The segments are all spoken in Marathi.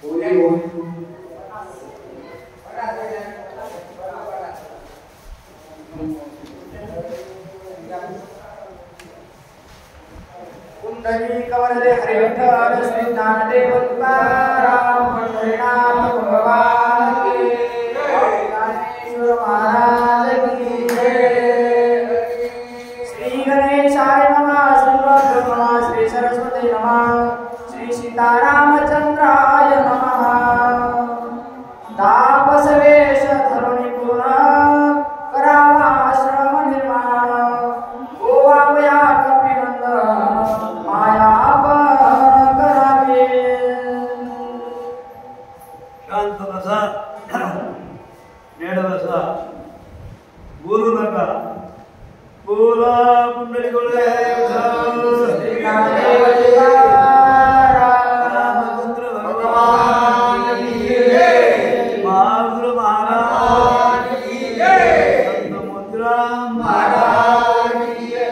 कुंडली कवरदे हरि विठ्ठल श्री ज्ञानदेव तुकाराम पंढरीनाथ भगवान की जय, ज्ञानेश्वर महाराज की जय। श्री गणेशाय नमः, श्री गुरुदेव नमः, श्री सरस्वती नमः, श्री सीतारामचंद्राय नमः। तापसवेश धरुणी पूर्ण करावा आश्रम निर्माण, गोवावया कपिनंदन मायापहरण करावे। शांत बसा, नेड बसा, बोलू नका। बोला कुंडली गोळे श्रीनादेव रामचंद्र भगवान की जय, महावीर महाराज की जय, संत मोतीराम महाराज की जय,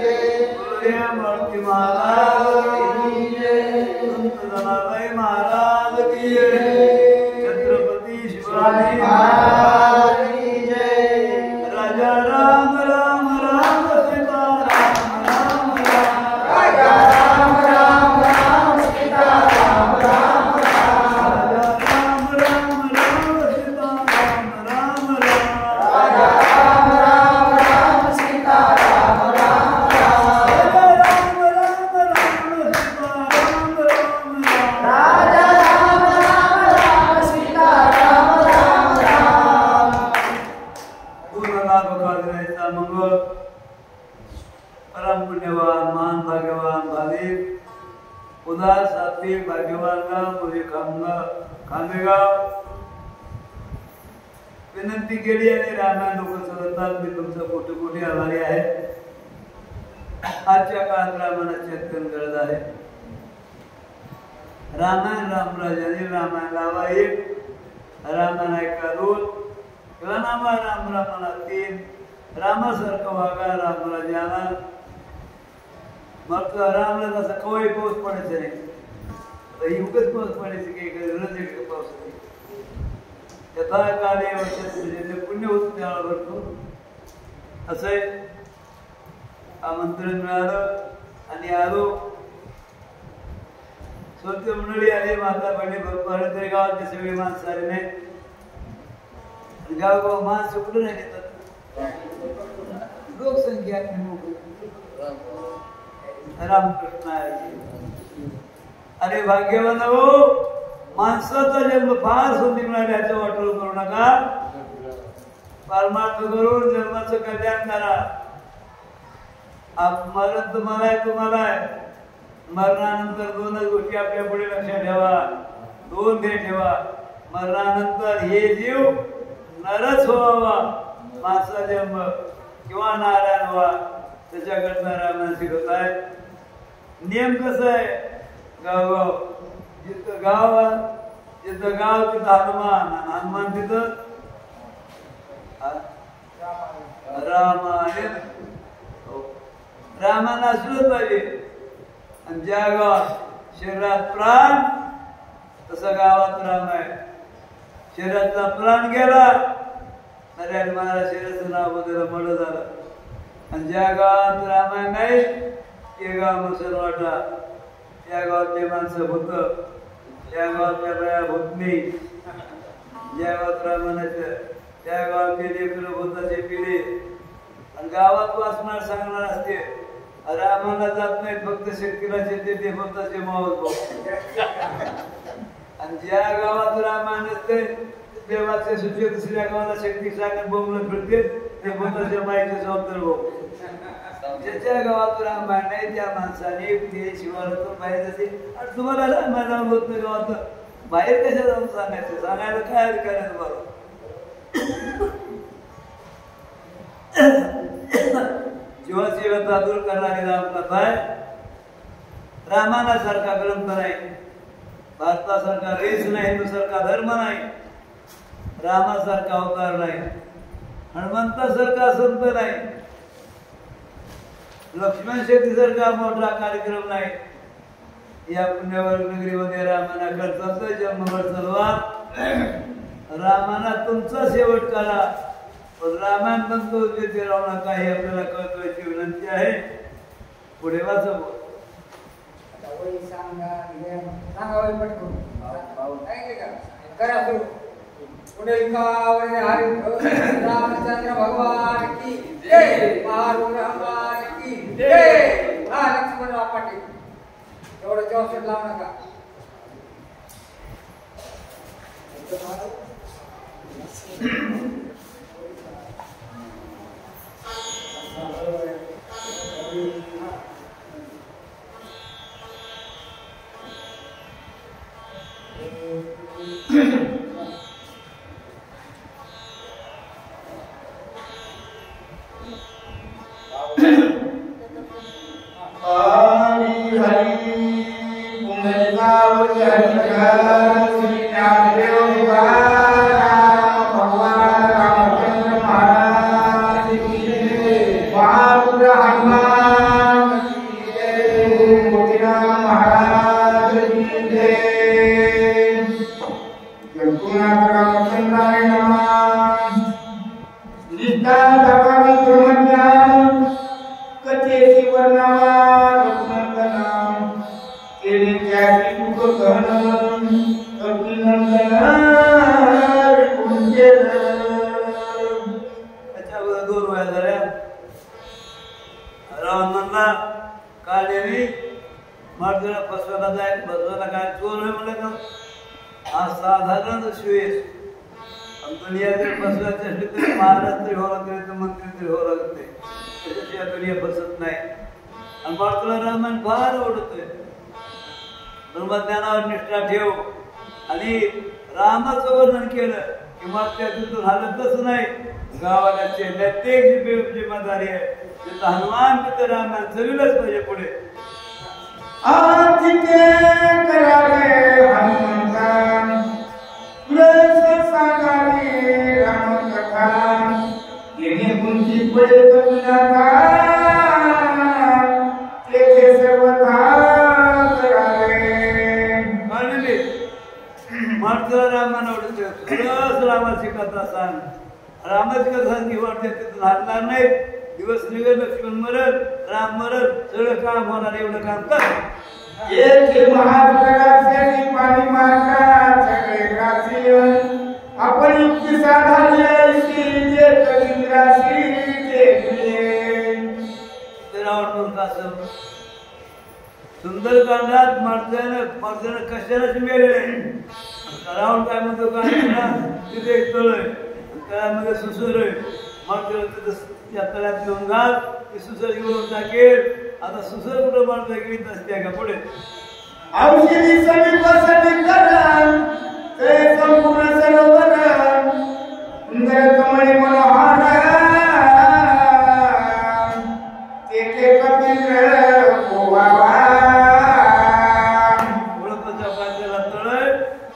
मूर्ती महाराज की जय, संत जनाबाई महाराज की जय, छत्रपती शिवाजी महाराज की जय। राजा राम राम राम सीता राम राम राम, राजा राम राम राम सीता राम राम राम, राजा राम राम राम सीता राम राम राम, राजा राम राम राम सीता राम राम राम, राजा राम राम राम सीता राम राम राम। परम पुण्यवान महान भाग्यवान भाविक उदार सात्विक भाग्यवान गाव मुली खांदेगाव विनंती केली आणि रामायण लोक चलतात। मी तुमचं कोटी कोटी आभारी आहे। आजच्या काळात रामायणाची अत्यंत गरज आहे। रामायण रामराजाने रामायण लावा एक, रामायण ऐका दोन, किंवा नामा राम रामाला तीन, रामासारखं वागा रामराजाला। मग रामला जसं कवाई पाऊस पडायचं नाही, युगच पाऊस पडायचं की गरज एक पाऊस नाही। यथा काले वर्षात म्हणजे पुण्य होतं त्याला भरपूर असं आहे। आमंत्रण मिळालं आणि आलो। स्वतः मंडळी आली, माता बहिणी भरपूर तरी गावातले सगळे माणसं आले नाही। गावगाव माणसं कुठं नाही येतात, लोकसंख्या रामकृष्ण आहे। अरे भाग्यवान हो, माणसाचा जन्म फार संधी मिळाली याचं वाटोळ करू नका। परमार्थ करून जन्माचं कल्याण करा। मरण तुम्हाला आहे, तुम्हाला आहे। मरणानंतर दोनच गोष्टी आपल्या पुढे लक्षात ठेवा, दोन ध्येय ठेवा। मरणानंतर हे जीव नरच व्हावा, माणसा जन्म किंवा नारायण व्हा, त्याच्याकरता रामायण शिकवत आहे। नियम कसं आहे, गावगाव जिथं गाव तिथं हनुमान, हनुमान तिथं रामायण। रामायण असलंच पाहिजे। आणि ज्या गावात शरीरात प्राण तसं गावात राम आहे। शरीरातला प्राण गेला नारायण महाराज शरीराचं नाव बदललं मड झालं। आणि ज्या गावात रामायण नाही ते गाव मुसलवाटा, त्या गावातले माणसं भूत, त्या गावातल्या बाया भूतनी, ज्या गावात रामायणाचं त्या गावातले लेकरं भूताचे पिढे। आणि गावात वाचणार सांगणार असते, रामाला जात नाही फक्त शक्तीला शेते ते भूताचे मावस। आणि ज्या गावात रामायण असते देवाचे सुचे दुसऱ्या गावाला शक्ती सांगत बोंबलं फिरते ते भूताच्या बाईचे जबाबदार भाऊ। ज्याच्या गावात रामायण नाही त्या माणसाने ते शिवारातून बाहेर जाते। आणि तुम्हाला रामायण होत नाही गावात, बाहेर कशा जाऊन सांगायचं? सांगायला काय करायचं तुम्हाला? जीवाची व्यथा दूर करणारी रामकथा आहे। रामायणासारखा ग्रंथ नाही, भारतासारखा देश नाही, हिंदूसारखा धर्म नाही, रामासारखा अवतार नाही, हनुमंतासारखा संत नाही, लक्ष्मण शेट्टीसारखा मोठा कार्यक्रम नाही। या पुण्यवर नगरीमध्ये रामाना करतात जन्मभर चालवा रामाना तुमचा शेवट करा पण रामायण म्हणतो ते राहू नका हे आपल्याला कळतोयची विनंती आहे पुढे वाचव रामचंद्र भगवान की जय भगवान की जय लक्ष्मणराव पाटील एवढं 64 लावू नका ब्रह्मज्ञानावर निष्ठा ठेव आणि रामाचं वर्णन केलं की मग त्यातून हालतच नाही गावाला नैतिक जिम्मेदारी आहे तिथं हनुमान तिथं रामायण चविलंच पाहिजे पुढे रामाची कथा सांग रामाची कथा निवडते तिथून हटणार नाही दिवस निघेल लक्ष्मण मरण राम मरण सगळं काम होणार एवढं काम कर आपण युक्ती साधायची सुंदरकांडात माणसानं कशालाच मिळाले रावण काय म्हणतो काय तिथे एक तळ आहे तळ्यामध्ये सुसर आहे मग त्या तळ्यात घेऊन घाल ती सुसर घेऊन टाकेल आता सुसर कुठं माणसं घेत नसते का पुढे औषधी समीकरण ते संपूर्ण सरोवरण सुंदर कमळी मनोहर तेथे कपिल गोवावा ओळखच्या पाण्याला तळ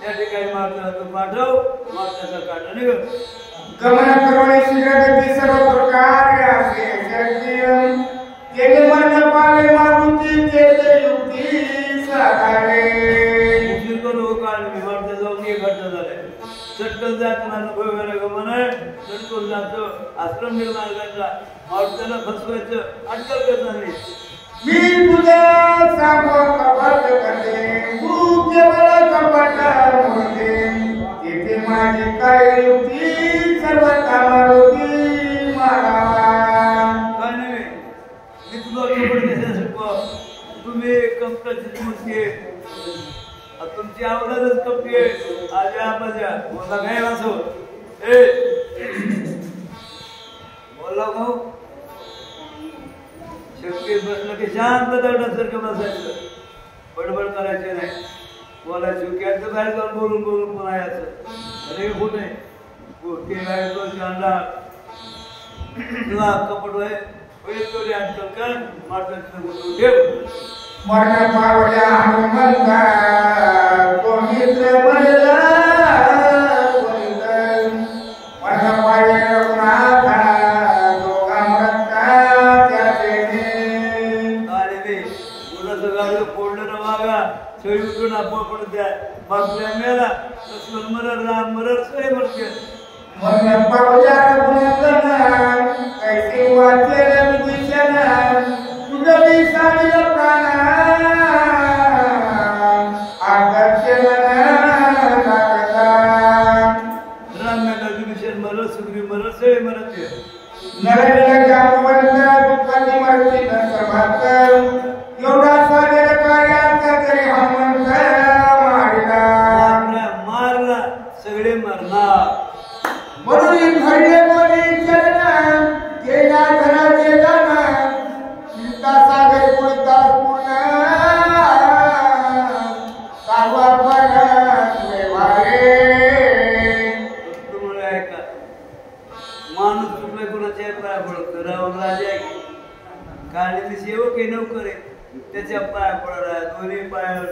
त्या ठिकाणी मारताना तो पाठव मग त्याचा काढा निघ गमन करुणे शिरगती सर्व प्रकार असे केले मरण पावे मारुती केले युक्ती साधारे उशीर करू काळ विमानच्या जाऊन एक घटना झाले चटकन जातो अनुभव वेळा गमन चटकून जातो आश्रम निर्माण करायचा मारुतीला फसवायचं अटकल करणार नाही मी तुझ्या सांगो कपट करते तू केवळ कपट म्हणते येथे माझी काय युक्ती सर्व कामारुती मारावा काय नाही मी तुला कपड कशा शिकवा तुम्ही कपटाची मूर्ती तुमची आवडतच कपटी आहे आजा माझ्या बोला काय वाचव ए बोला भाऊ शक्ती बसलं की शांत दगडासारखं बसायचं बडबड करायचे नाही बोलायचं कॅचं बाहेर जाऊन बोलून बोलून पुन्हा यायचं अरे कुठे गोष्टी राहायचो शांडा तुला कपट आहे होईल अटकल कर मारता ठेव मरण पावल्या हनुमंता तो मित्र बनला मरण पावल्या रघुनाथा दोघा मरता त्याचे गाडी दे मुलाचं गाडी फोडलं ना वागा कसलं मरण राम मरण सगळे म्हणते मरण पावल्या गुणगण कैसे वाचले विभीषण तुझं मी साडीला प्राण आकर्षण लागला राम विभीषण मरण सुग्रीव मरण सगळे म्हणते नरवीर जामवंत दुःखाची मरती नंतर भात एवढा सागर कार्यात तरी हनुमंत मारला सगळे मरणार म्हणून घडले कोणी चरण केला घराचे दान सीता सागर पुरता पूर्ण कावा तुम्हाला ऐका माणूस कुठल्या कुणाच्या पाया पडतो रावण राजा आहे काळी सेवक आहे नोकर आहे त्याच्या पाया पडला दोन्ही पायावर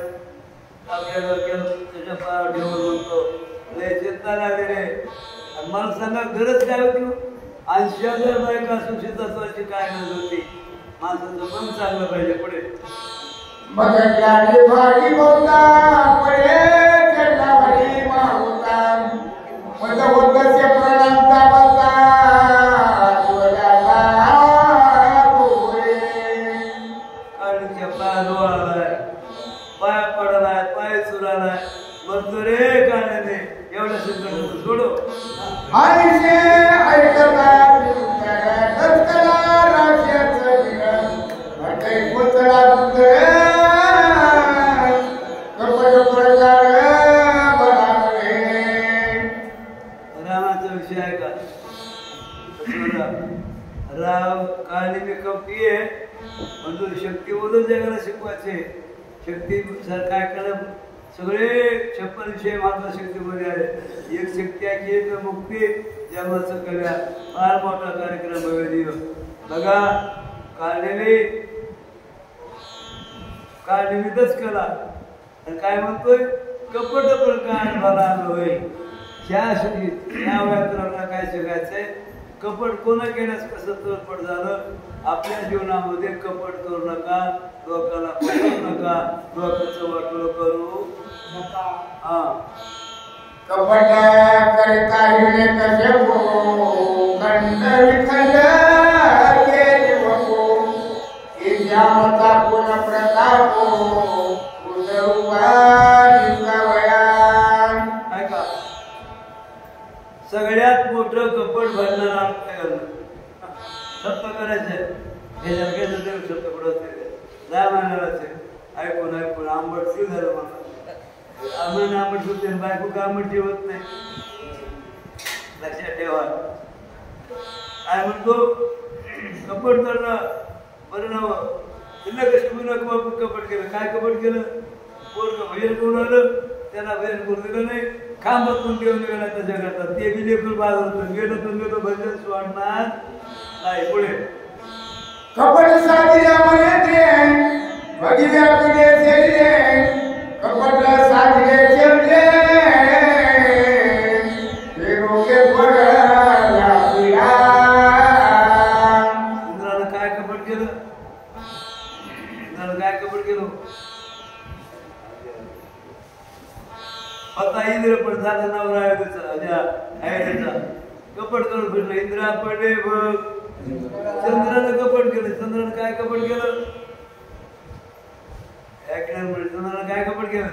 आपल्या डोक्यावर त्याच्या पायावर ठेवून म्हणतो लय चिंता लागलेले आणि मला सांगा गरज काय होती 80,000 बायका सुशिताची काय गरज होती माणसाचं मन चांगलं पाहिजे पुढे बघल्याने भारी होता पडे चढावरी माहुता मग होतसे प्रणंता बता डोळ्याला गोरे काळीच्या पाया डोळालाय पाया पडलाय पाय चुरालाय म्हणतो रे काळ्याने एवढ्या संकट सोडो आईचे ऐकता दसकला राष्ट्राचं दिलं अटे पुतळा पुतळे कपट प्रकार बरावे रामाचा विषय आहे का राम काळी मी कपटी आहे म्हणतो शक्ती बोलून जगाला शिकवायचे शक्ती सर काय करा सगळे 56 विषय मात्र शक्तीमध्ये आले एक शक्ती आहे की मुक्ती जन्माचं कल्या फार मोठा कार्यक्रम बघा बघा काळनिमित्तच केला आणि काय म्हणतोय कपट प्रकार भला होय ह्या व्याकरणाला काय शिकायचंय कपट कोणा केल्यास कसं तोडपट झालं आपल्या जीवनामध्ये कपट करू नका लोकांना फसवू नका लोकांचं वाटलं करू नका हा कपट करता हिने कसे हो खंड विखंड केली बघो इजामता कोण प्रताप उदरुवा निकावया ऐका सगळ्यात मोठं कपट भरणार आपल्याला सत्य करायचंय हे जगाचं देव सत्य पडत रामायणाचे ऐकून आंबट शिव झालं मला आम्हाला आंबट सुद्धा बायको का आंबट ठेवत नाही लक्षात ठेवा काय म्हणतो कपट करणं बरं नवं तिला कशी कपट केलं काय कपट केलं पोरग भजन करून आलं त्याला भजन करून दिलं नाही खांबातून घेऊन गेला त्याच्या करतात ते बी लेकून बाद होतं गेलं तर गेलो भजन सोडणार नाही पुढे कपट साधिया म्हणे बघिल्या तुझे शरीरे कपट साधिले चेवले ते रोगे पडला पिया इंद्रानं काय कपट केलं इंद्रानं काय कपट केलं आता इंद्र पण झाला नवरा अयोध्येचा कपट करून फिरलं इंद्रा पडले बघ चंद्रानं कपट केलं चंद्रानं काय कपट केलं चंद्रानं काय कपट केलं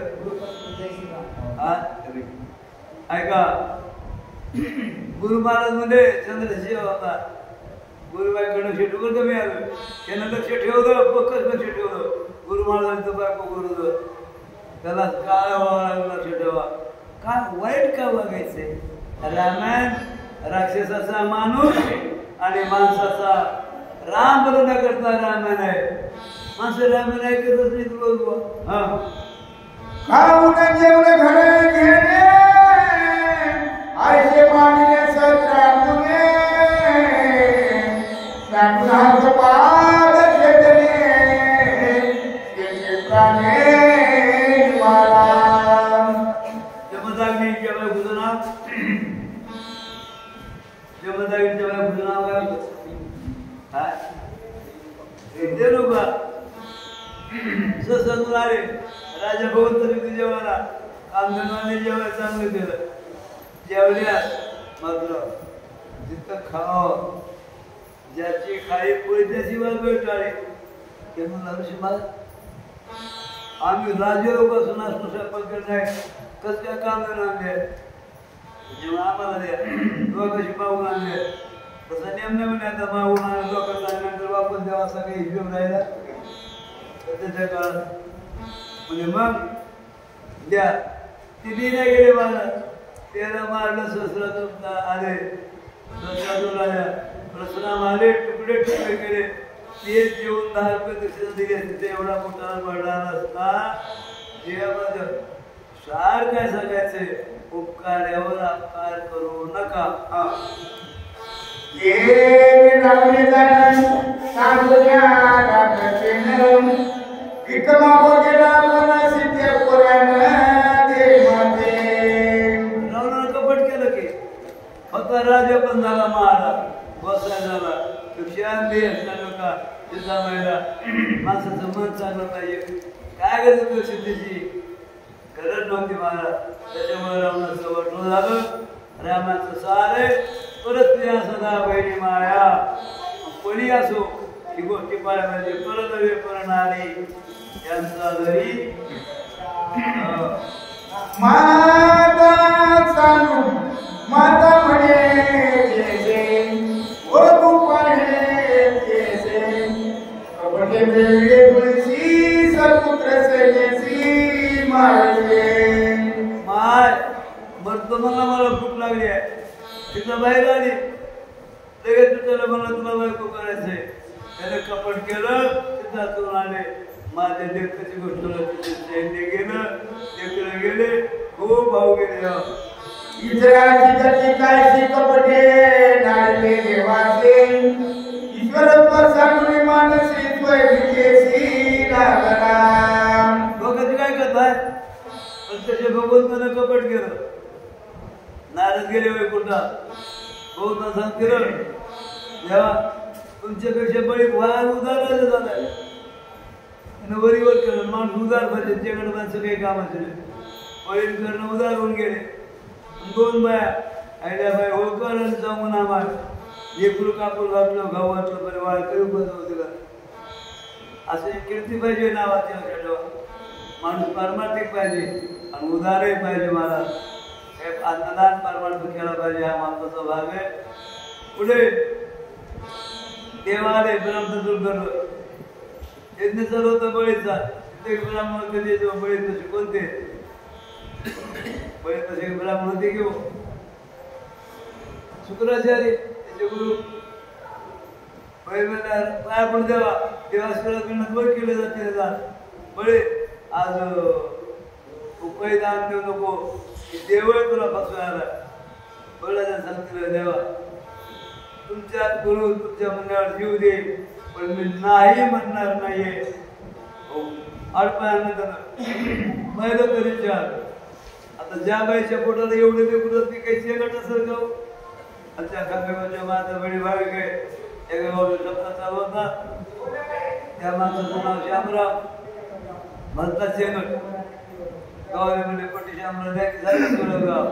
ऐका गुरु महाराज म्हणजे चंद्रशिव होता गुरुबाईकडनं शेटूकर कमी आलं त्यानं लक्ष ठेवलं पक्कच लक्ष ठेवलं गुरु महाराजांचं बायको गुरु त्याला काय व्हावं लागलं लक्ष ठेवा काय वाईट का बघायचंय रामायण राक्षसाचा माणूस आणि माणसाचा राम बनवण्याकरता रामायण आहे माणसं रामायण ऐकतच नाही तुला हा खाऊन जेवण घडे घेणे आयसे मानले सत्रातुने नाथ पाद छेदने तेचे प्राणे निवारा जमदाग्नी जेव्हा गुजना जमदाग्नी जेव्हा गुजना काय हा ते लोक ससनून आले राजा भगवंत जेवायला कामधंद्याने जेवण चांगलं केलं. जेवल्यास मात्र जिथं खावं, ज्याची खाई पोळी त्याची वाल भेटाळे. ते म्हणलं ऋषी महाराज, आम्ही राजे लोक असून असतो स्वयंपाक नाही, कसं काय कामधंदा आणले, जेव्हा आम्हाला द्या, लोक कशी पाहून आणले, तसं नेम नाही म्हणे. आता मागून आणलं लोकांना आणल्यानंतर वापस द्यावा असा काही हिशोब राहिला त्याच्या काळात. म्हणजे मग द्या तिथे नाही गेले मला, तेरा मारलं सहस्रातून आले, सहस्रातून आल्या परशुराम आले, तुकडे तुकडे केले. ते जेवून 10 रुपये दक्षिणा दिली असते, ते एवढा मोठा पडला नसता. जेव्हा सार काय सांगायचंय, उपकार्यावर अपकार करू नका. कपट केलं की फक्त राजा पण झाला, महाराज बसाय झाला, शान दे का जिजामाईला. माणसाचं मन चांगलं पाहिजे. काय गरज होती सिद्धीची, गरज नव्हती महाराज. त्याच्यामुळे रावणाचं वाटलं झालं. रामाचं सारे परत प्रिया सदा बहिणी माया. कोणी असो ही गोष्टी पाळण्याची परदवे करणारी यांचा घरी माता चालू माता म्हणे ओ तू पाहे कपटे वेगळे तुळशी सत्पुत्र सेनेसी मारले. माय मरतो मला भूक लागली आहे. तिथं बाहेर आली लगेच त्याला मला तुला बायको करायचंय. त्याने कपट केलं, तिथं आले. माझ्या लेकराची गोष्ट सैन्य गेलं, लेकरं गेले, खूप भाऊ गेले. इतराची गती कायची कपटे नाळले देवाचे. ईश्वर प्रसादुनी मानसी द्वैविकेशी लागला. लोकांची काय करताय, प्रत्यक्ष भगवंतानं कपट केलं. नारद गेले वैकुंठात, भगवंता सांगतील देवा तुमच्यापेक्षा बळी वार उदार झालाय. वरीवर केलं माणूस उदार पाहिजे, त्याच्याकडे माणसं काही कामाचं नाही. बळी करणं उदार होऊन गेले. 2 बाया आयल्या बाय होकर आणि जाऊन आम्हाला लेकरू कापूर घातलं, गाव घातलं, बरे वाळ करू बसवं तिला. असं कीर्ती पाहिजे नावाच्या ठेवा. माणूस पारमार्थिक पाहिजे आणि उदारही पाहिजे. महाराज हे अन्नदान परमार्थ केला पाहिजे, हा महत्वाचा भाग आहे. पुढे देवालय ब्रह्मचूर धरलं, यज्ञ चालू होता बळीचा. तिथे ब्राह्मण कधी बळी तसे कोणते बळे तसे ब्राह्मण होते घेऊ. शुक्राचार्य त्याचे गुरु पाया पण देवा देवास्कराकडनं बळ केले जाते. बळे आज उपाय दान देऊ नको, देवळ तुला फसवायला. बळाच्या सांगतील देवा तुमच्या गुरु तुमच्या म्हणण्यावर जीव देईल, पण मी नाही म्हणणार नाहीये. अडपायानं पहिलं तरी चार. आता ज्या बाईच्या पोटाला एवढे ते कुठं ती काही शेगट असेल का? अच्छा खांबेबाच्या माझा बडी भाविक आहे. एका गावाला शब्द चालू होता, त्या माणसाचं नाव श्यामराव म्हणतात शेगट. गावाला म्हणजे पट्टी श्यामराव द्या की झालं सोळगाव.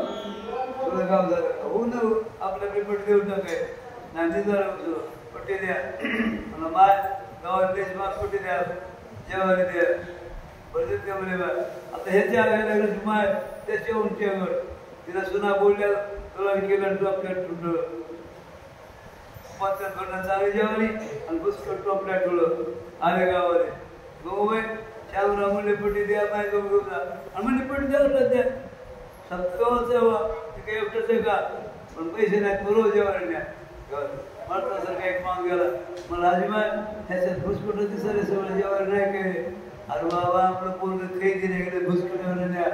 सोळगाव झालं हो ना, आपल्याकडे पट्टी देऊ टाकाय नाही जरा पट्टी द्या. मला माय गावात देश माग पट्टी द्या, जेवारी द्या. बरेच त्या म्हणे बा आता ह्याच्या आगे माय त्याच्या उंचीवर तिला सुना बोलल्या तुला केलं टोपल्यात तुटलं. पत्त्यात भरणं चांगली जेवारी आणि पुष्कळ टोपल्यात ठुलं. आले गावाले गहू श्यामराव म्हणले पट्टी द्या, माय गहू घेऊन जा. आणि म्हणले पट्टी द्यावं द्या. सप्त गावाचं ते काही एकटंच आहे का, पण पैसे नाहीत बरोबर जेवारी न्या. म्हणता सर काही माग गेला मला अजिबात ह्याच्यात भुसकुट दिसले सगळं जेवारी नाही काय. अरे बाबा आपलं पूर्ण काही दिले गेले भुसकुट न्या.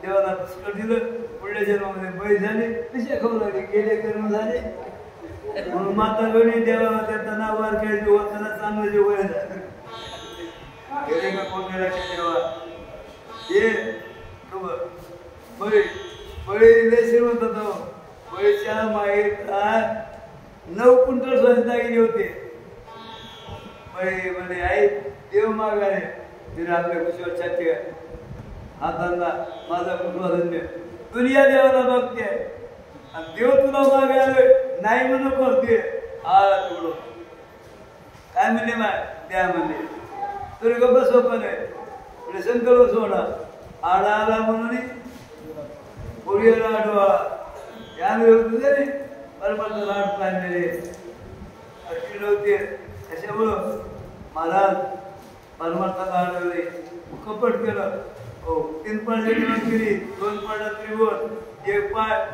देवाला भुसकट दिलं, पुढल्या जन्मामध्ये बैल झाले, पिशे खाऊ लागले, गेले कर्म झाले. म्हणून माता गणी देवाला त्यांचं नाव वार काय जेव्हा त्यांना चांगलं जेव्हा झालं गेले का कोण देवा ये बळी बळी लय श्रीमंत होतो. बळीच्या माहीत 9 क्विंटल सोने दागिने होते. बळी म्हणे आई देव मागाले तिने आपल्या कुशीवर छाती हातांना माझा कुठला धन्य दुनिया देवाला बघते आणि देव तुला मागायला नाही म्हणून करते आळा तुकडो काय म्हणले माय द्या म्हणले तरी गप्प सोपं नाही संकल्प सोडा आडा आला म्हणून पोळीला आडवा यामुळे होते रे परमात्मा लाड पाहिलेले अटकील होते त्याच्यामुळं महाराज परमात्मा आढळले कपट केलं हो 3 पाय केली 2 पाय त्रिभुवन 1 पाय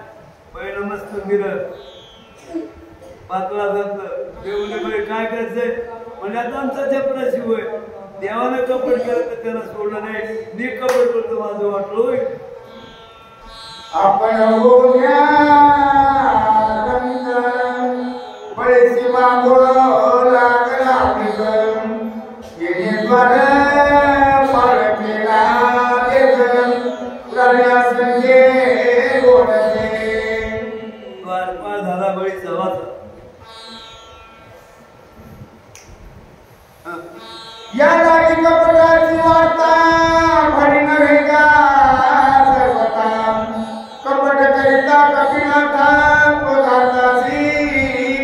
पहिलं मस्त दिलं पातळा घातलं देवने काय करायचंय म्हणजे आता आमचा चपराशी होय देवाने कपट केलं तर त्याला सोडलं नाही मी कपट करतो माझं वाटलोय आपण होण्या बळेची मागो लागला विगम येणे द्वार पाळ केला देखम प्रळया संगे गोडले द्वारपाळ झाला बळीचा वाचा या जागी कपटाची वार्ता भरी नव्हे का सर्वता कपट करिता कपिनाथा पदार्थाची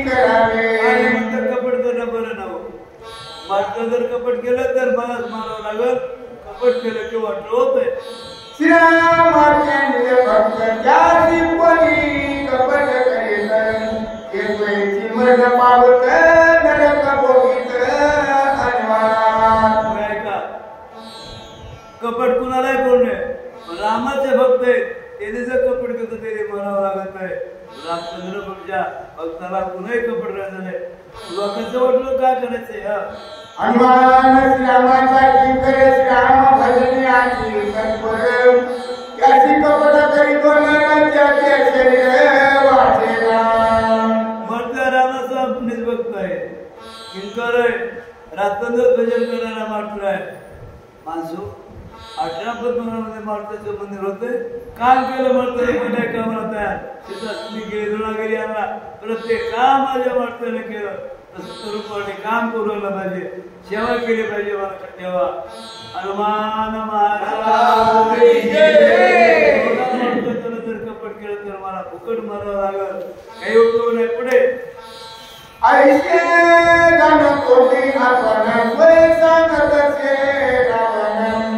करावे कपट करणं बरं नाव वाटलं जर कपट केलं तर मलाच मारावं लागल कपट केलं की वाटलं होतंय श्रीरामाचे भक्त त्याची परी कपट करीत येतोयची मरण पावत नरक भोगीत कपट कुणालाही कोण नाही रामाचे भक्त आहेत त्याने जर कपट करतो त्याने म्हणावं लागत नाही रामचंद्र प्रभूच्या भक्ताला कुणाही कपट राहायचं नाही तुला कसं वाटलं काय करायचंय हनुमान श्रीरामाचा किंकर श्रीराम भजनी आची तत्पर त्याची कपट करीतो नराच्या शरीर वाचेला मरत्या रामाचा आपणच भक्त आहे किंकर आहे रात्रंदिवस भजन करायला मारतोय माणसू 18 पद्मनामध्ये मारुतीचं मंदिर होते काम केलं मारुतीने कोणत्या कामाला तयार शेतात गेली दुणागिरी आणला प्रत्येक काम माझ्या मारुतीने केलं तसं रूपाने काम करूला पाहिजे सेवा केली पाहिजे मला तेव्हा हनुमान महाराज जर कपट केलं तर मला फुकट मारावं लागल काही उपयोग नाही पुढे ऐसे गाणं कोणी आपण वय सांगत असे रावण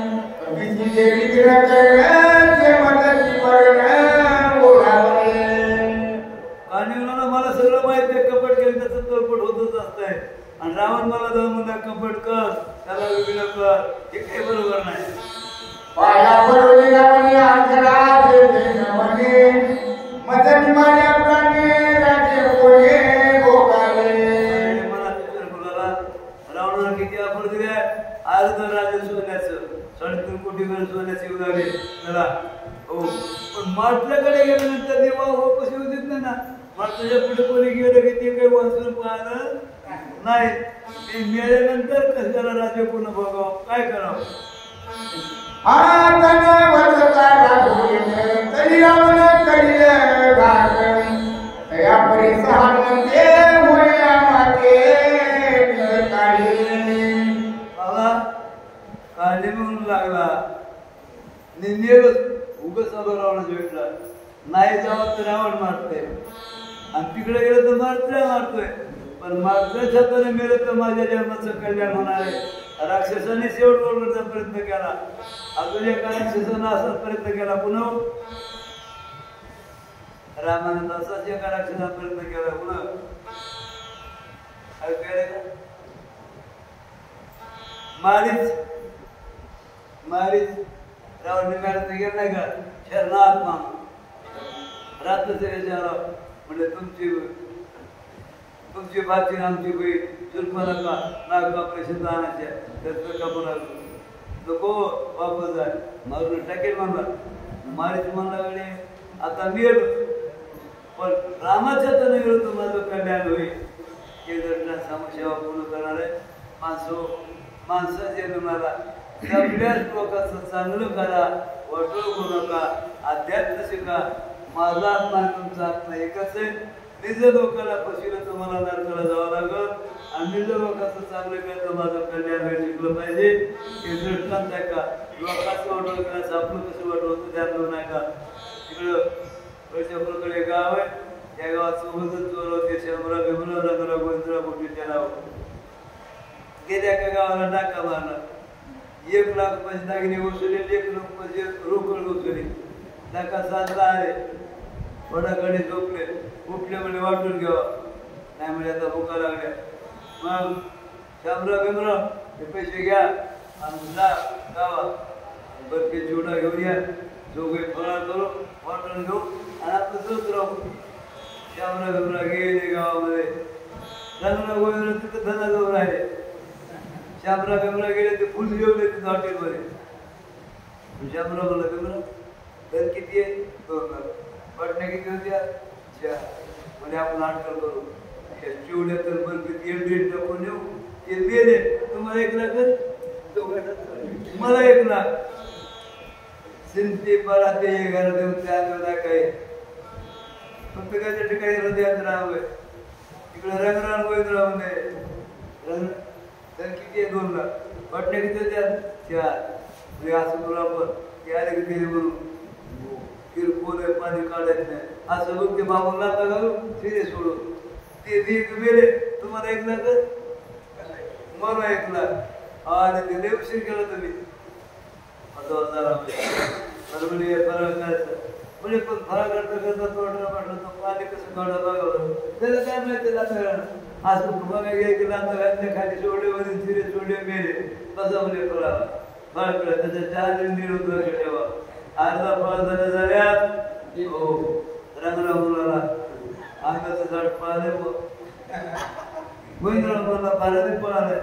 देवी करण्याचे मदती वर्ण बोलावे कानिवला मला सगळं माहिती आहे कपट केलं त्याचं तोडफोड होतच असतंय आणि रावण मला जाऊन म्हणला कपट कर त्याला विघ्न कर हे काही बरोबर नाही पाया पडवली रावणी अंतरात म्हणे मदती माझ्या प्राणी राजे कोणे भोगाले मला चित्र बोलाला रावणाला किती आपण दिले आज तर राजे सोन्याचं 3.5 कोटी घर सोन्याचे उदाले त्याला हो पण मार्चल्याकडे गेल्यानंतर देवा हो कशी होत नाही ना मार्चच्या पुढे कोणी गेलं की ते काही वाचून पाहिलं नाही ते मिळाल्यानंतर कशाला राजे पूर्ण बघावं काय करावं तरी रावण करील घात या परिसहामध्ये होया मागे काढले म्हणून लागला निंदेलच उगच रावणाच भेटला नाही जावं तर रावण मारतोय आणि तिकडे गेलं तर मारतोय पण मारतोय छताने मेलं तर माझ्या जन्माचं कल्याण होणार आहे राक्षसाने शेवट करण्याचा प्रयत्न केला अजून एका राक्षसानं असाच प्रयत्न केला पुन्हा रामाने असाच एका राक्षसाने प्रयत्न केला पुन्हा मारीच रावण मॅडम गेला नाही का शरणात्मा रात्री म्हणजे तुमची भाची आमची बहीण चुरपा नका नाग ऑपरेशन आणायच्या त्याचं कापून नको वापस जाय मारून टाकेल म्हणला मारीच म्हणला वेळे आता मी येतो पण रामाच्या तर गेलो तर माझं कल्याण होईल हे घटना समस्या पूर्ण करणार आहे माणसं जे तुम्हाला सगळ्याच लोकांचं चांगलं करा वाटोळ करू नका अध्यात्म शिका माझा आत्मा तुमचा आत्मा एकच आहे निज लोकांना पशीला तुम्हाला नरकाला जावं लागल आम्ही लोक कसं चांगलं करतो माझं कल्याण वेळ शिकलं पाहिजे हे दृष्टांत आहे का लोकांचं वाटवलं का आपलं कसं वाटवतं ध्यान देऊ नये का तिकडं पैशापूरकडे गाव आहे त्या गावात सोबतच चोर होते शंभरा बिमरा रंगरा गोंधळा मोठीच्या नाव गेल्या का गावाला टाका मारला 1 लाख रुपयाची दागिने वसुली 1 लाख रुपयाची रोकड वसुली टाका साधला आहे वडाकडे झोपले उठले म्हणजे वाटून घ्यावा नाही म्हणजे आता भुका लागल्या मग शामरा बिमरा ते पैसे घ्या आणि जा गावात बरके चिवडा घेऊन या जोगे फराळ करू वाटून घेऊ आणि आपलं सुत राहू शामरा बिमरा गेले गावामध्ये धनाला गोविंद तिथं धनाजवळ राहिले शामरा बिमरा गेले ते फुल जेवले तिथं हॉटेलमध्ये शामरा बोलला बिमरा दर किती आहे 2 लाख वाटण्या किती होत्या 4 म्हणजे आपण नाटक करू चिवड्या तर बरं एवढी टाकून येऊ ते दिले तुम्हाला 1 लाख मला 1 लाख सिंधी मला ते घर देऊन त्या काय फक्त काय ठिकाणी हृदयात राहावं तिकडे रंगरान गोविंदरावमध्ये रंग तर किती आहे 2 लाख वाटण्या किती होत्या 4 असं करू आपण यार किती म्हणून किरकोळ पाणी काढायचं नाही असं बघ ते बाबून लाता घालून सिरे सोडून ते गेले तुम्हाला 1 लाख मला 1 लाख आणि ते लय उशीर केलं तुम्ही म्हणजे फरक करायचं म्हणजे पण फरक करता तोडलं म्हटलं तर पाणी कसं काढा बघावं त्याला काय माहिती लाता आज बघा की लाता घातले खाली सोडले मध्ये सिरे सोडले मेले बसवले फळाला फरक करा त्याच्या 4 दिन निरोध लक्ष ठेवा अर्धा फळ झाल्या हो रंगला मुलाला अंगाचं झाड पळाले गोविंदराव मुलाला पाराने पळाले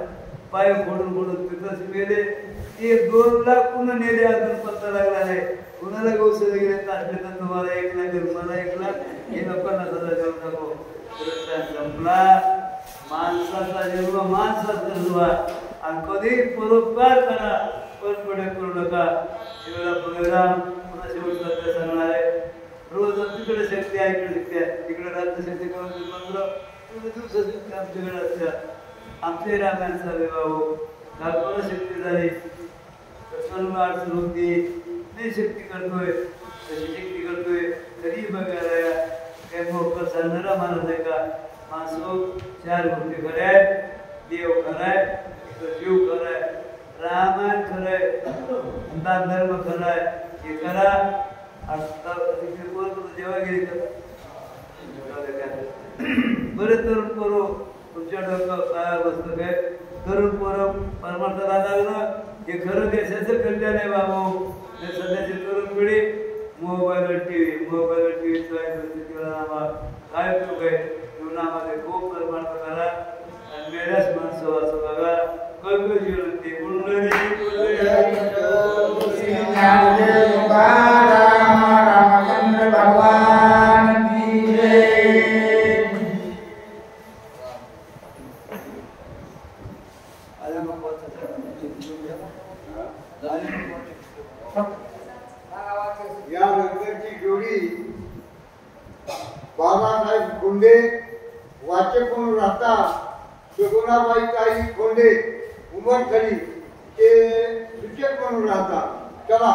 पाय फोडून फोडून तिथंच गेले ते 2 लाख पुन्हा नेले अजून पत्ता लागला नाही कुणाला गौसले गेले काढले तर तुम्हाला 1 लाख मला 1 लाख हे 50,000 देऊ नको संपला माणसाचा जन्म माणसाचा जन्म आणि कधी परोपकार करा पण पुढे करू नका शिवला पुनराम पुन्हा शेवटचा सांगणार आहे रोज तिकडे शक्ती आहे इकडे शक्ती आहे तिकडे राज्य शक्ती करून दिवस आमच्याकडे असत्या आमचे रामायण चालले भाऊ कल्पना शक्ती झाली सर्व अडचण होती नाही शक्ती करतोय तशी शक्ती करतोय तरी बघायला काय मोठं सांगणारा माणूस आहे का माणसो 4 गोष्टी खऱ्या देव खराय जीव खराय रामायण खरंय दान धर्म खराय हे करा जेव्हा गेली बरे तरुण पोरं तुमच्या डोक्यावर काय बसतं काय तरुण पोरं परमार्थाला लागलं हे खरं देशाचं कल्याण आहे बाबू सध्याची तरुण पिढी मोबाईल टीव्ही काय उपयोग आहे जीवनामध्ये खूप परमार्थ करा आणि मेळ्याच माणसं वाचू बघा कल्प जीवन ते रामचंद्र भगवान की जय। या नंतरची जोडी बाबासाहेब खोंडे वाचक म्हणून राहता सगुणाबाई ताई खोंडे उमरखडी ते शिक्षक म्हणून राहतात चला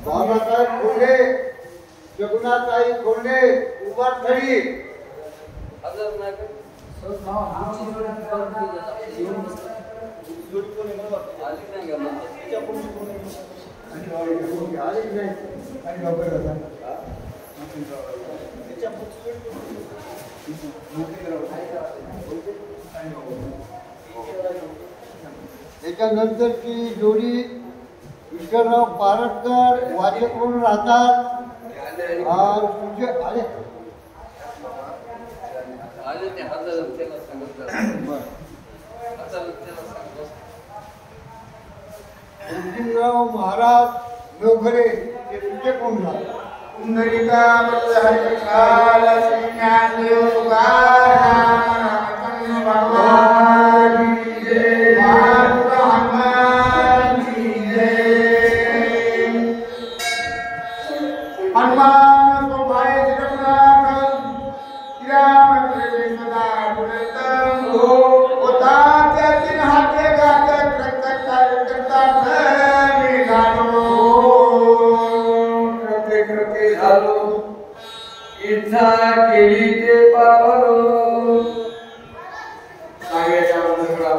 बाबासाहेब खोंडे सगुणाताई खोंडे उमरखडी त्याच्यानंतरची जोडी विठ्ठलराव पारटकर वाचक म्हणून राहतात रणजितराव महाराज नवघरे ते शिक्षक म्हणून राहतात भगवान की जय। हनुमान को भाई जगन्नाथ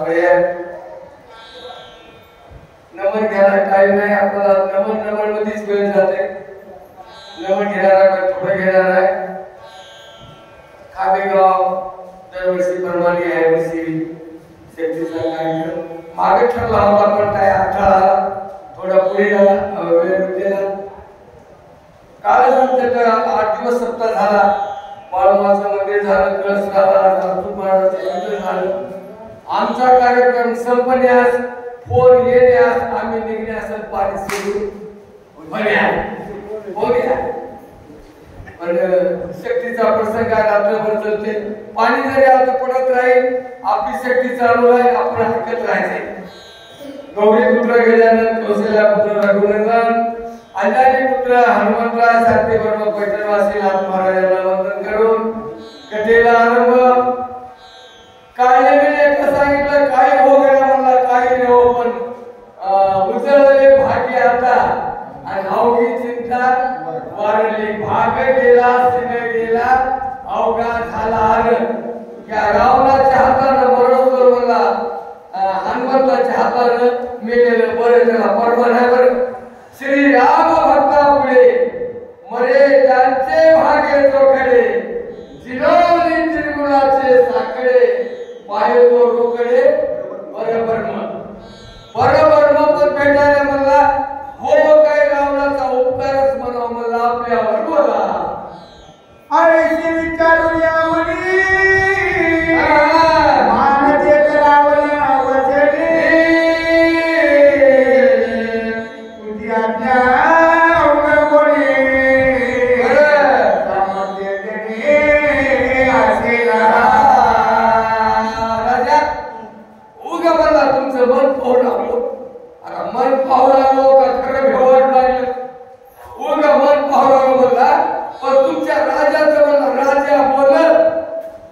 आपल्याकडे आहे. नमन घ्यायला काही नाही, आपल्याला नमन मध्येच वेळ जाते. नमन घेणारा काही थोडं घेणार आहे. खाबेगाव दरवर्षी प्रमाणे या वर्षी शेतीचा कार्यक्रम मागे ठरला होता, पण काय अडथळा थोडा पुढे वेळ गेला. कालच आमच्याकडे 8 दिवस सप्ताह झाला. बाळूमाचं मंदिर झालं, कळस झाला, महाराजांचं मंदिर झालं. आमचा कार्यक्रम संपण्यास फोन येण्यास आम्ही निघण्यास पाणी सोडून पण शक्तीचा प्रसंग आहे, रात्रभर चालते. पाणी जरी आता पडत राहील, आपली शक्ती चालू राहील, आपण हरकत राहायचे. गौरी पुत्र गजानन, कौशल्या पुत्र रघुनंदन, अंजनी पुत्र हनुमंतराय सारखे बरोबर पैठणवासी नाथ महाराजांना वंदन करून कथेला आरंभ. काय एकच सांगितलं, काही हो गेला म्हणला, काही नाही हो, पण उजळले भाग्य आता आणि अवघी चिंता वारली. भाग गेला, सिंह गेला, अवघा झाला आर. या रावणाच्या हातानं बरोबर म्हणला, हनुमंताच्या हातानं मेलेलं बरं, त्याला परवा नाही बरं. श्री राम भक्ता पुढे मरे त्यांचे भाग्य चोखडे, जिरवली त्रिगुणाचे साखडे, पाय तो रोकडे परब्रह्म. परब्रह्म पण भेटायला म्हणला, हो काय रावणाचा उपकारच म्हणावा म्हणला आपल्यावर बोला. आळशी विचारून या म्हणी, मान देत रावला वचने, तुझी आज्ञा उघड कोणी, सामर्थ्य देणे असे राजा उगा म्हणला तुमचं मन पाहून आलो. आता मन पाहून आलो का खरं भेवाट लागलं. उगा मन पाहून आलो म्हणला, पण तुमच्या राजाचं म्हणला राजा बोललं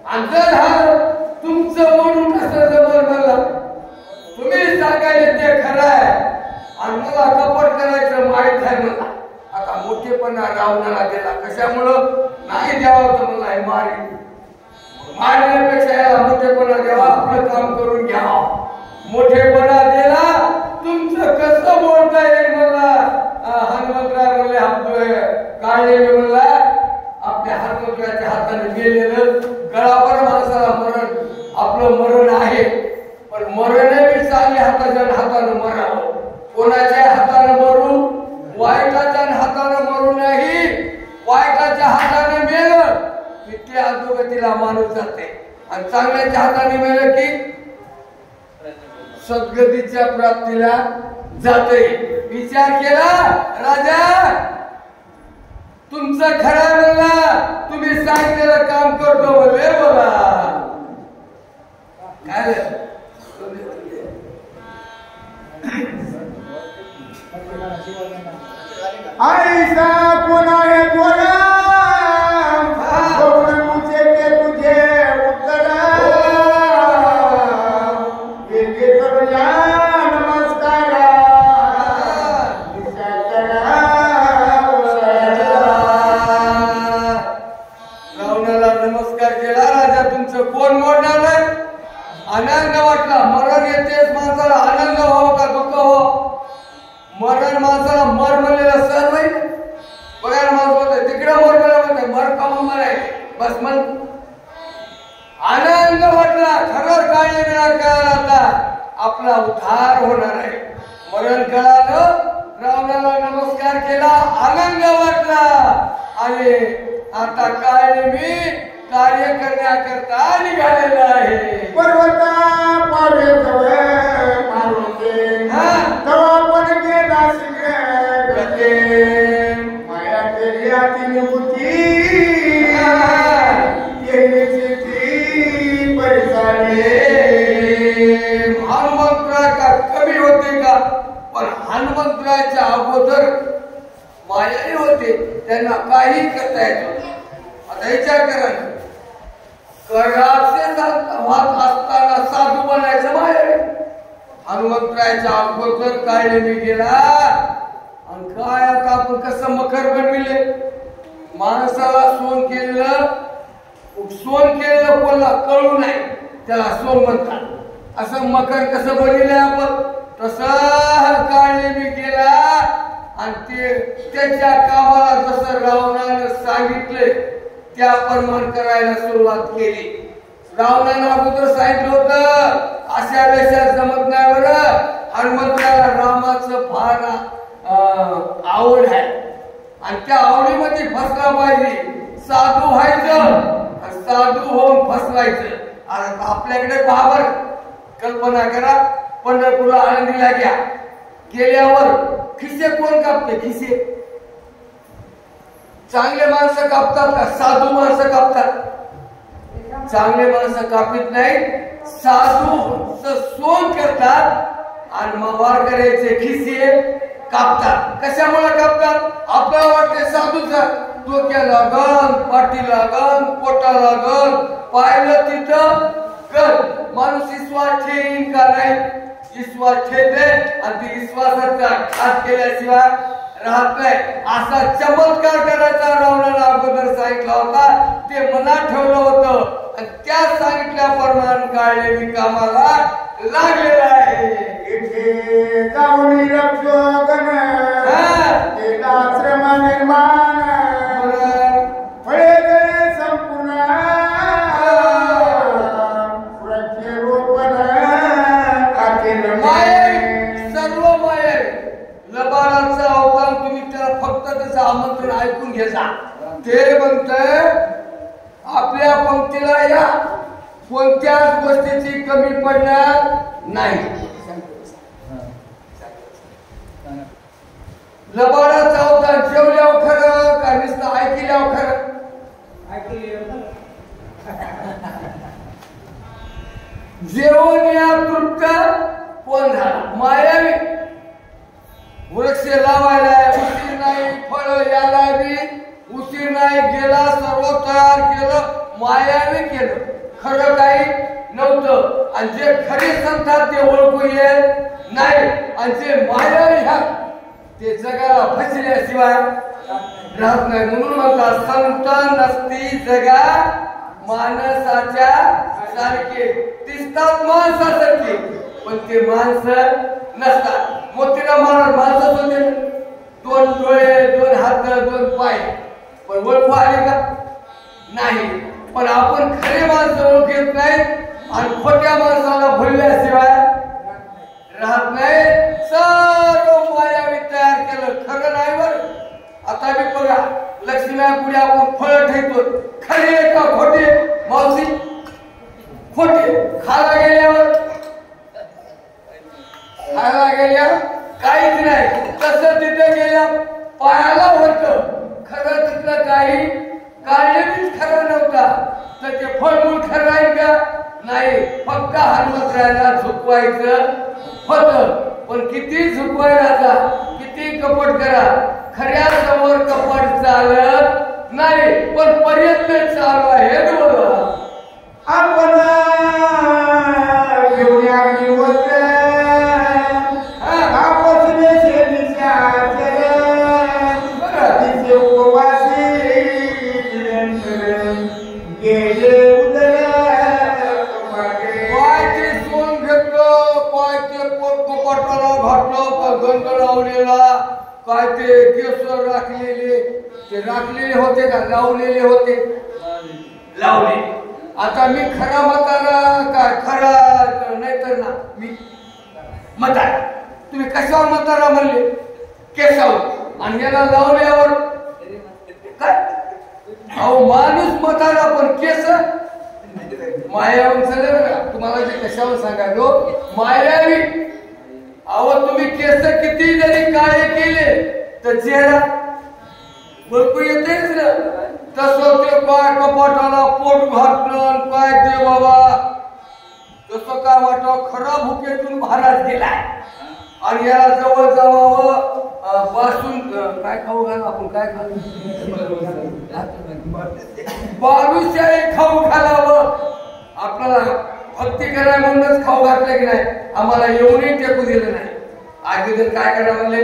आणि जर हा तुमचं म्हणून कसं जमल म्हणला. तुम्ही सांगायला ते खरं आहे आणि मला कपट करायचं माहित आहे म्हणला. आता मोठेपणा रावणाला दिला कशामुळं नाही द्यावं तर म्हणला मारी. मारण्यापेक्षा याला मोठेपणा द्यावा, आपलं काम करून घ्यावं. मोठेपणा दिला, तुमचं कसं बोलता येईल म्हणला. हनुमंतराय म्हणले काढले म्हणला, आपल्या हनुमंतराच्या हाताने गेलेलं गळावर माणसाला मरण, आपलं मरण आहे. पण मरण बी चांगल्या हातानं मरावं. कोणाच्या हातानं मरू, वाईटाच्या हातानं मरू नाही. वाईटाच्या हाताने मेलं की ते अधोगतीला माणूस जाते आणि चांगल्याच्या हाताने मेलं की सद्गतीच्या प्राप्तीला जाते. विचार केला राजा, तुमचं खरं म्हणला, तुम्ही सांगितलेलं काम करतो बोलले बोला. काय ऐसा कोणा है कोणा, तुझे के तुझे उत्तर, येथे करूया नमस्कार. रावणाला नमस्कार केला. राजा तुमचं कोण मोडणार नाही. आनंद वाटला. मरण येतेच माणसाला आनंद हो का दुःख हो. मरण माणसाला मर म्हणलेला सर्व बघायला माणूस होते तिकडे मर म्हणते मर का मग मराय बस म्हण. आनंद वाटला. खरं काय कळालं आता आपला उद्धार होणार आहे. मरण कळालं, रावणाला नमस्कार केला, आनंद वाटला आणि आता काय मी कार्य करण्याकरता निघालेला आहे. पर्वता पावे जवळ मारुते, तवा पण गेला शीघ्र गते. माया केली आती होती, येण्याची ती परिसाले. हनुमंतराय का कमी होते का, पण हनुमंतरायच्या अगोदर मायाही होते, त्यांना काही करता येत होतं. आता विचार करा, असताना साधू बनायचं माया. हनुमंतरायच्या अगोदर काय नेहमी गेला आणि काय आता आपण कसं मकर बनविले. माणसाला सोन केलेलं कोणाला कळू नाही, त्याला सोन म्हणतात. असं मकर कसं बनले आपण तसं काळले मी केला आणि ते त्याच्या कामाला जसं रावणानं सांगितले त्याप्रमाणे करायला सुरुवात केली. रावणानं अगोदर सांगितलं होतं अशा वेळेस जमत नाही बरं. हनुमंताला रामाचं फार आवड आहे आणि त्या आवडीमध्ये फसला पाहिजे. साधू व्हायचं साधू होऊन फसवायचं. आपल्याकडे बाबर कल्पना करा पंढरपूरला आळंदीला गेल्यावर खिसे कोण कापते? खिसे चांगले माणसं कापतात का साधू माणसं कापतात? चांगले माणसं कापित नाही. साधू सोन करतात आणि मग वारकऱ्याचे खिसे कापतात. कशामुळे कापतात? आपल्याला वाटते साधूचा डोक्या लागल पाठी लागल पोटा लागल पाहिलं तिथं कर माणूस विश्वास ठेवीन का नाही? विश्वास ठेवते आणि ती विश्वासाचा घात केल्याशिवाय राहत नाही. असा चमत्कार करायचा रावणाला अगोदर सांगितला होता. ते मनात ठेवलं होतं आणि त्या सांगितल्याप्रमाणे काळले मी कामाला लागलेला आहे. इथे जाऊन रक्षोगण केला श्रम निर्माण फळे गळे संपूर्ण वृक्षरोपण अखिल माये सर्व माये लबाडाचं अवतार तुम्ही त्याला फक्त त्याचं आमंत्रण ऐकून घ्यायचा. ते म्हणतंय आपल्या पंक्तीला या कोणत्याच गोष्टीची कमी पडणार नाही. लबाडाचा अवतार जेवल्यावर खरं का नुसतं ऐकल्यावर खरं? जेवण या तृप्त कोण झाला? मायावी वृक्ष लावायला उशीर नाही फळ याला बी उशीर नाही गेला सर्व तयार केलं मायावी केलं. खरं काही नव्हतं आणि जे खरे संतात ते ओळखू येत नाही आणि जे मायावी ह्यात ते जगाला फसल्याशिवाय राहत नाही. म्हणून म्हणतात संत नसती जगा माणसाच्या सारखे दिसतात माणसासारखे पण ते माणसं नसतात. मोतीराम महाराज माणसंच होते. 2 डोळे 2 हात 2 पाय पण ओळखू आले का? नाही. पण आपण खरे माणसं ओळखत नाही आणि खोट्या माणसाला भुलल्याशिवाय राहत नाही. सर्व मायावी तयार केलं खरं नाही बर. आता मी बघा लक्ष्मीला पुढे आपण फळ ठेवतो खरे का खोटे? मावशी खोटे. खायला गेल्यावर काहीच नाही. तसं तिथे गेल्या पायाला होत खरं तिथलं काही काढलेलीच खरं नव्हता तर ते फळमूळ खरं आहे का? नाही. फक्त हनुमंतरायाला झुकवायचं होत. पण किती झुकवायला किती कपट करा खऱ्या समोर कपट चालत नाही. पण प्रयत्न चालू आहे बघा. आपण घेऊया दिवस आपसने शेतीच्या तिचे उपवासी गेले उदर काय ते सोन घेतलं काय ते कपाटाला घातलं का गंध लावलेला काय ते केसर राखलेले ते राखलेले होते का लावलेले होते? लावले. आता मी खरा मताना काय खरा नाही तर ना मी मताना. तुम्ही कशावर मताना म्हणले? केसावर. आणि याला लावल्यावर काय? अहो माणूस मताना पण केस मायावी झाले बघा. तुम्हाला जे कशावर सांगायलो मायावी. अहो तुम्ही केस किती जरी काळे केले तर चेहरा ओळखू येतेच ना. तसं ते काय कपाटाला पोट घातलं काय ते बाबा तसं काय वाटतं खरा भुकेतून महाराज गेलाय आणि याला जवळ जावावं पासून काय खाऊ घाल आपण काय खाऊ बालुशाही खाऊ घालावं. आपल्याला भक्ती करायला म्हणूनच खाऊ घातलं की नाही. आम्हाला येऊनही टेकू दिलं नाही. आधी तर काय करा म्हणले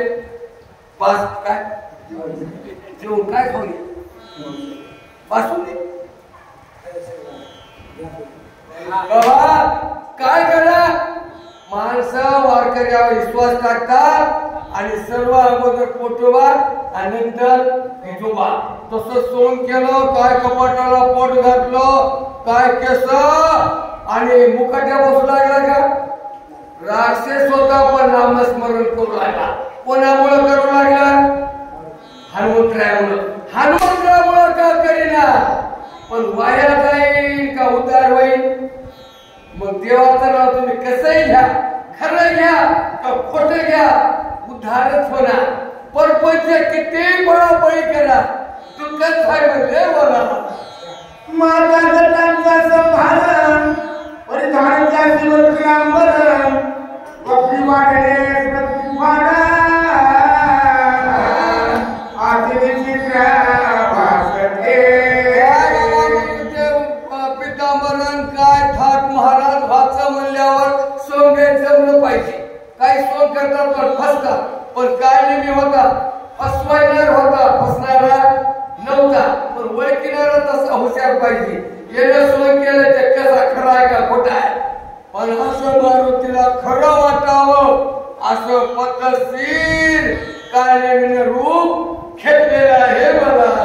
पास काय जेवण काय खाऊ पासून बाबा काय करा, माणसं वारकऱ्यावर विश्वास टाकतात आणि सर्व अगोदर पोटोबा आणि नंतर विठोबा. तसं सोंग केलं, काय कपाटाला पोट घातलं, काय केस आणि मुकाट्या बसू लागला का. राक्षस होता पण नामस्मरण करू लागला. कोणामुळे करू लागला? हनुमंतरायामुळे. हनुमंतरायामुळे का करीना, पण वाया जाईल का उद्धार होईल. मग देवाचं नाव तुम्ही कसंही घ्या, खरं घ्या का खोटं घ्या, उद्धारच होणार. परपंच किती बळाबळी करा, तुमच्याच आहे म्हणजे बोला. माझा जटांचा संभारण परिधानच्या शिवक्रांबरण वक्री वाढले प्रतिभाडा पितांबरण काय थाट महाराज व्हायचं म्हणल्यावर सोंगे जमलं पाहिजे. काही सोंग करतात पण फसतात, पण काय नेहमी होता फसवायणार होता, फसणारा नव्हता, पण ओळखीणारा तसा हुशार पाहिजे. येणं सोंग केलं ते कसा खरा आहे का खोटा आहे, पण असं मारुतीला खरं वाटावं असं पद्धतशीर काय नेहमी रूप घेतलेलं आहे मला.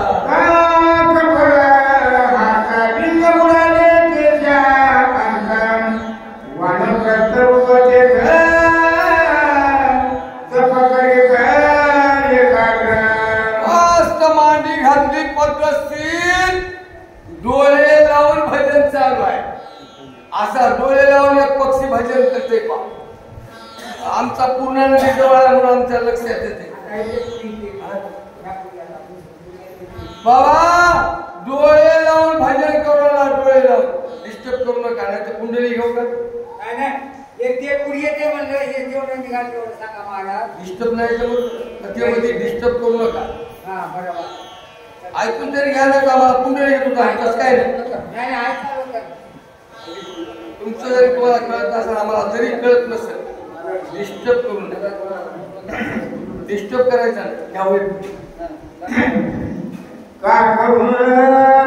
मांडी घातली पद्धतशीर, डोळे लावून भजन चालू आहे. असा डोळे लावून एक पक्षी भजन करते पा. आमचा पूर्ण नदी जवळ आहे म्हणून आमच्या लक्षात येते. बाबा डोळे लावून भजन करू नका, डोळे लावून डिस्टर्ब करू नका. नाही तर कुंडली घेऊ का डिस्टर्ब नाही करू, डिस्टर्ब करू नका. ऐकून तरी घ्या ना का, मला कुंडली घेत होता कसं काय नाही. तुमचं जरी तुम्हाला कळत नसेल, आम्हाला जरी कळत नसेल, डिस्टर्ब करू नका. डिस्टर्ब करायचं नाही. का करून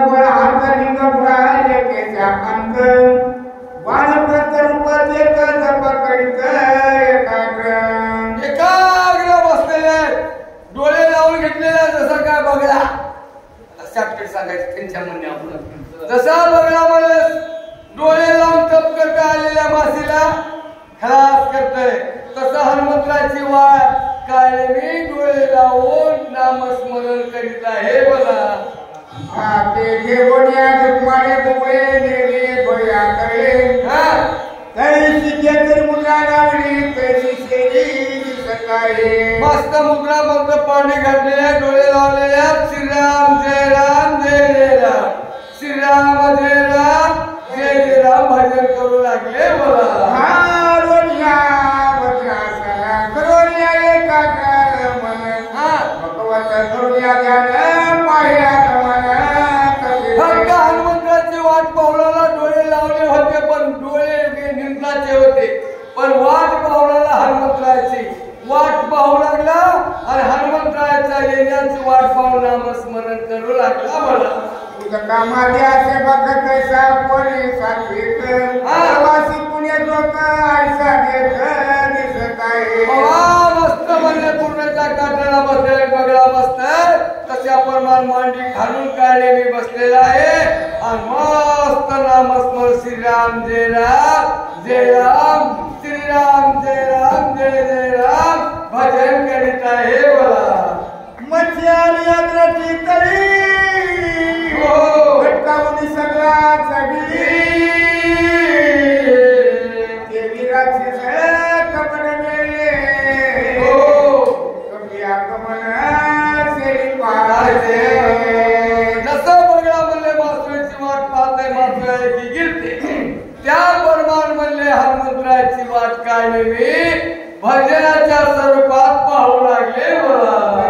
बळ हात लिंग पुराले केच्या अंक वानप्रत रूप देत जप करीत एकाग्र बसलेले, डोळे लावून घेतलेले. जसं काय बघला शॉर्टकट सांगायचं त्यांच्या म्हणण्यावर, जसा बघला म्हणजे डोळे लावून तप करता आलेल्या मासीला खलास करतोय, तसं हनुमंतराची वाट काय मी डोळे लावून नामस्मरण करीत आहे बघा. ते घेवण्या दुखमाने दुबळे नेले बळ्या करे तैसी केतर मुद्रा लावली तैसी शेरी दिसत आहे. मस्त मुद्रा बंद पाणी घातलेल्या, डोळे लावलेल्या. श्रीराम जय राम जय जय राम, श्रीराम जय राम जय जय राम भजन करू लागले बघा. हा रोल्या वज्रासना करोल्या एकाग्र मन भगवत करुण्या ध्यान पाह्या फक्त हनुमंतराची वाट पाहुणाला डोळे लावले होते, पण डोळे निंदाचे होते. पण वाट पाहुणाला हनुमंतराची वाट पाहू लागला आणि हनुमंतराच्या येण्याची वाट पाहून नामस्मरण करू लागला मला. कामाले असे बघत कैसा कोणी सात्विक प्रवासी पुणे लोक आयसा दिसत आहे. मस्त म्हणजे पूर्णच्या काठाला बसलेला बगळा बसतोय तशा प्रमाण मांडी घालून काढले मी बसलेला आहे आणि मस्त नामस्मरण श्रीराम जय राम जय राम श्रीराम जय राम जय जय राम भजन करीत आहे बोला. मच्छी आणि अद्रची तरी भटकावून सगळा सगळी देवी राक्षस कपड मेले कमी आगमन शेरी पाहायचे. जसं बघा म्हणले मास्तराची वाट पाहते मात्र की गिरते, त्या प्रमाण म्हणले हनुमंतराची वाट काय नव्हे भजनाच्या स्वरूपात पाहू लागले बोला.